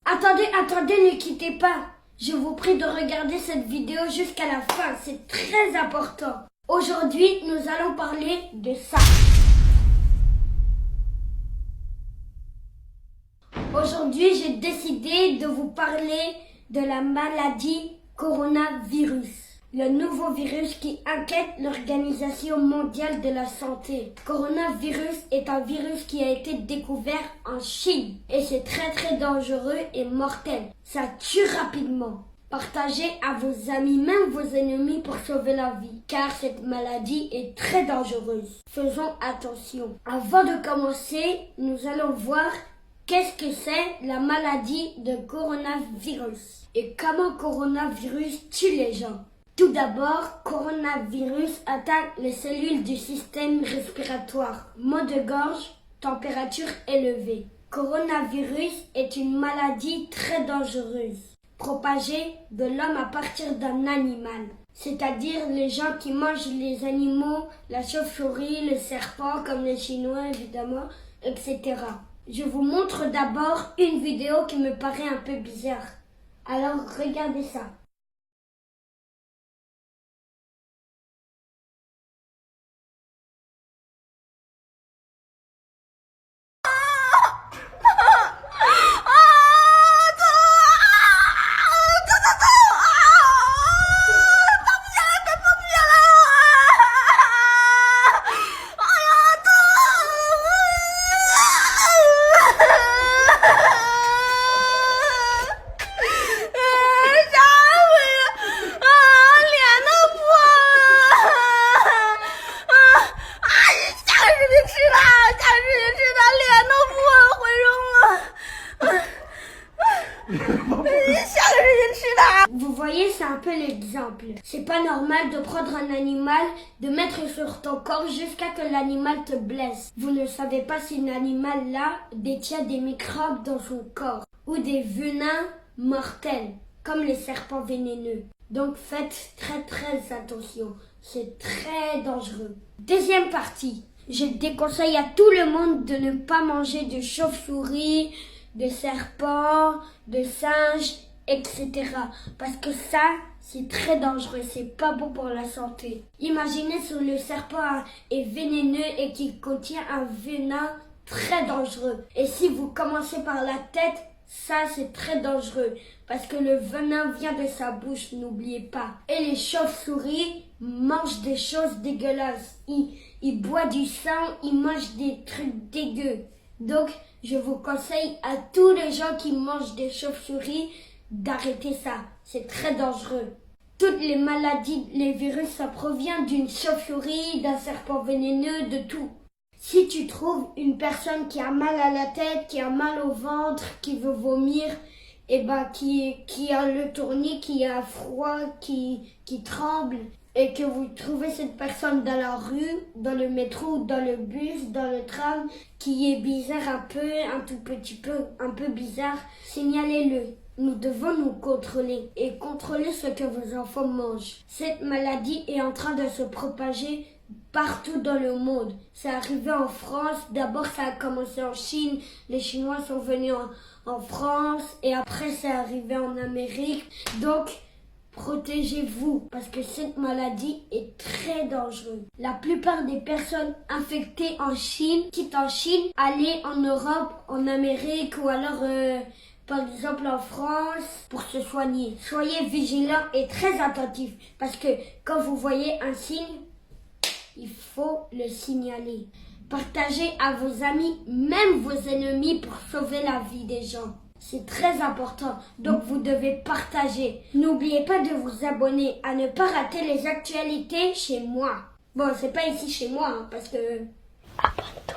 Attendez, ne quittez pas. Je vous prie de regarder cette vidéo jusqu'à la fin, c'est très important. Aujourd'hui, nous allons parler de ça. Aujourd'hui, j'ai décidé de vous parler de la maladie coronavirus. Le nouveau virus qui inquiète l'Organisation mondiale de la santé. Coronavirus est un virus qui a été découvert en Chine et c'est très dangereux et mortel. Ça tue rapidement. Partagez à vos amis, même vos ennemis pour sauver la vie, car cette maladie est très dangereuse. Faisons attention. Avant de commencer, nous allons voir qu'est-ce que c'est la maladie de coronavirus et comment coronavirus tue les gens. Tout d'abord, coronavirus attaque les cellules du système respiratoire. Maux de gorge, température élevée. Coronavirus est une maladie très dangereuse, propagée de l'homme à partir d'un animal. C'est-à-dire les gens qui mangent les animaux, la chauve-souris, le serpent, comme les Chinois évidemment, etc. Je vous montre d'abord une vidéo qui me paraît un peu bizarre. Alors regardez ça. Vous voyez, c'est un peu l'exemple. C'est pas normal de prendre un animal, de mettre sur ton corps jusqu'à que l'animal te blesse. Vous ne savez pas si l'animal-là détient des microbes dans son corps ou des venins mortels, comme les serpents vénéneux. Donc faites très attention. C'est très dangereux. Deuxième partie. Je déconseille à tout le monde de ne pas manger de chauve-souris, de serpents, de singes, etc. Parce que ça, c'est très dangereux, c'est pas bon pour la santé. Imaginez si le serpent est vénéneux et qu'il contient un venin très dangereux. Et si vous commencez par la tête, ça c'est très dangereux parce que le venin vient de sa bouche, n'oubliez pas. Et les chauves-souris mangent des choses dégueulasses. Ils boivent du sang, ils mangent des trucs dégueux. Donc, je vous conseille à tous les gens qui mangent des chauves-souris d'arrêter ça. C'est très dangereux. Toutes les maladies, les virus, ça provient d'une chauve-souris, d'un serpent vénéneux, de tout. Si tu trouves une personne qui a mal à la tête, qui a mal au ventre, qui veut vomir, qui a le tournis, qui a froid, qui tremble, et que vous trouvez cette personne dans la rue, dans le métro, dans le bus, dans le tram, qui est bizarre un tout petit peu, un peu bizarre, signalez-le. Nous devons nous contrôler et contrôler ce que vos enfants mangent. Cette maladie est en train de se propager partout dans le monde. C'est arrivé en France, d'abord ça a commencé en Chine, les Chinois sont venus en France et après c'est arrivé en Amérique. Donc, protégez-vous parce que cette maladie est très dangereuse. La plupart des personnes infectées en Chine quittent en Chine, aller en Europe, en Amérique ou alors par exemple en France pour se soigner. Soyez vigilants et très attentifs parce que quand vous voyez un signe, il faut le signaler. Partagez à vos amis, même vos ennemis pour sauver la vie des gens. C'est très important, donc vous devez partager. N'oubliez pas de vous abonner à ne pas rater les actualités chez moi. Bon, c'est pas ici chez moi, parce que... Abonne-toi.